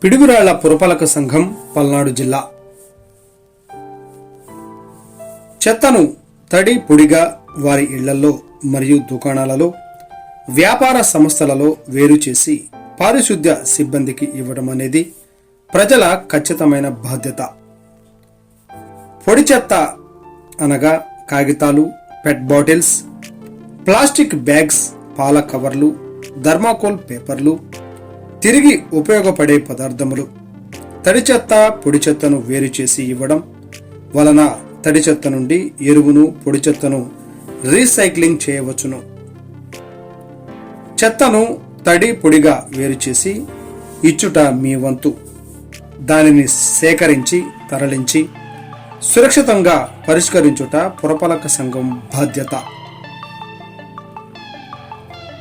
పిడుగురాళ్ల పురపాలక సంఘం పల్నాడు జిల్లా చెత్తను తడి పొడిగా వారి ఇళ్లలో మరియు దుకాణాలలో వ్యాపార సంస్థలలో వేరు చేసి పారిశుద్ధ్య సిబ్బందికి ఇవ్వడం అనేది ప్రజల ఖచ్చితమైన బాధ్యత. పొడి చెత్త అనగా కాగితాలు, పెట్ బాటిల్స్, ప్లాస్టిక్ బ్యాగ్స్, పాల కవర్లు, థర్మాకోల్ పేపర్లు, తిరిగి ఉపయోగపడే పదార్థములు. తడి చెత్త పొడి చెత్తను వేరు చేసి ఇవ్వడం వలన తడి చెత్త నుండి ఎరువును, పొడి చెత్తను రీసైక్లింగ్ చేయవచ్చును. చెత్తను తడి పొడిగా వేరు చేసి ఇచ్చుట మీ వంతు. దానిని సేకరించి తరలించి సురక్షితంగా పరిష్కరించుట పురపాలక సంఘం బాధ్యత.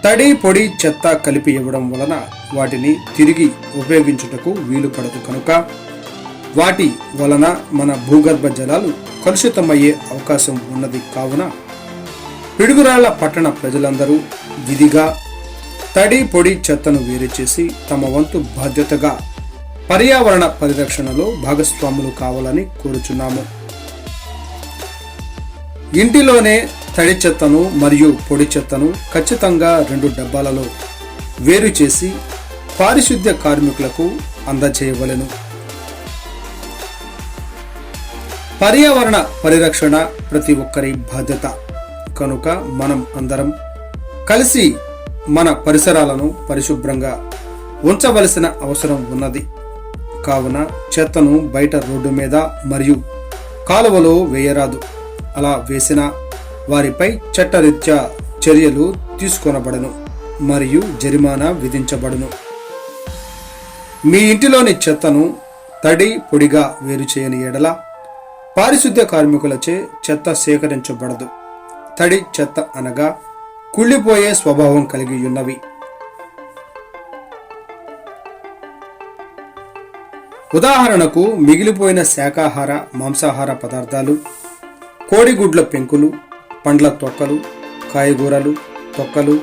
తడి పొడి చెత్త కలిపి ఇవ్వడం వలన వాటిని తిరిగి ఉపయోగించుటకు వీలు పడదు కనుక వాటి వలన మన భూగర్భ జలాలు కలుషితమయ్యే అవకాశం ఉన్నది. కావున పిడుగురాళ్ల పట్టణ ప్రజలందరూ విధిగా తడి పొడి చెత్తను వేరు చేసి తమ వంతు బాధ్యతగా పర్యావరణ పరిరక్షణలో భాగస్వాములు కావాలని కోరుచున్నాము. ఇంటిలోనే తడి చెత్తను మరియు పొడి చెత్తను ఖచ్చితంగా 2 డబ్బాలలో వేరు చేసి పారిశుద్ధ్య కార్మికులకు అందజేయవలెను. పర్యావరణ పరిరక్షణ ప్రతి ఒక్కరి బాధ్యత కనుక మనం అందరం కలిసి మన పరిసరాలను పరిశుభ్రంగా ఉంచవలసిన అవసరం ఉన్నది. కావున చెత్తను బయట రోడ్డు మీద మరియు కాలువలో వేయరాదు. అలా వేసిన వారిపై చట్టరీత్యా చర్యలు తీసుకొనబడను మరియు జరిమానా విధించబడును. మీ ఇంటిలోని చెత్తను తడి పొడిగా వేరు చేయని ఎడల పారిశుద్ధ్య కార్మికులచే చెత్త సేకరించబడదు. తడి చెత్త అనగా కుళ్ళిపోయే స్వభావం కలిగి ఉన్నవి. ఉదాహరణకు మిగిలిపోయిన శాకాహార, మాంసాహార పదార్థాలు, కోడిగుడ్ల పెంకులు, పండ్ల తొక్కలు, కాయగూరలు తొక్కలు,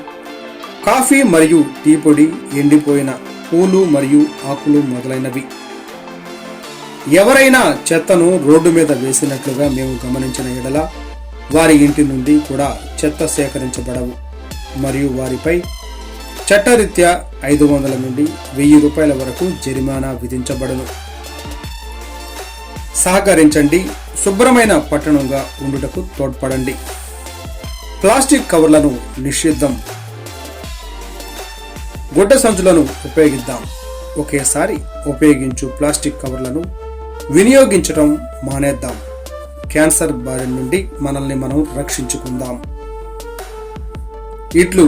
కాఫీ మరియు టీ పొడి, ఎండిపోయిన పూలు మరియు ఆకులు మొదలైనవి. ఎవరైనా చెత్తను రోడ్డు మీద వేసినట్లుగా మేము గమనించిన ఎడల వారి ఇంటి నుండి కూడా చెత్త సేకరించబడవు మరియు వారిపై చట్టరీత్యా 500 నుండి 1000 రూపాయల వరకు జరిమానా విధించబడును. సహకరించండి. శుభ్రమైన పట్టణంగా ఉండుటకు తోడ్పడండి. ప్లాస్టిక్ కవర్లను నిషిద్ధం. గుడ్డ సంచులను ఉపయోగిద్దాం. ఒకేసారి ఉపయోగించు ప్లాస్టిక్ కవర్లను వినియోగించడం మానేద్దాం. క్యాన్సర్ బారి నుండి మనల్ని మనం రక్షించుకుందాం. ఇట్లు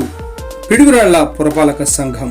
పిడుగురాళ్ల పురపాలక సంఘం.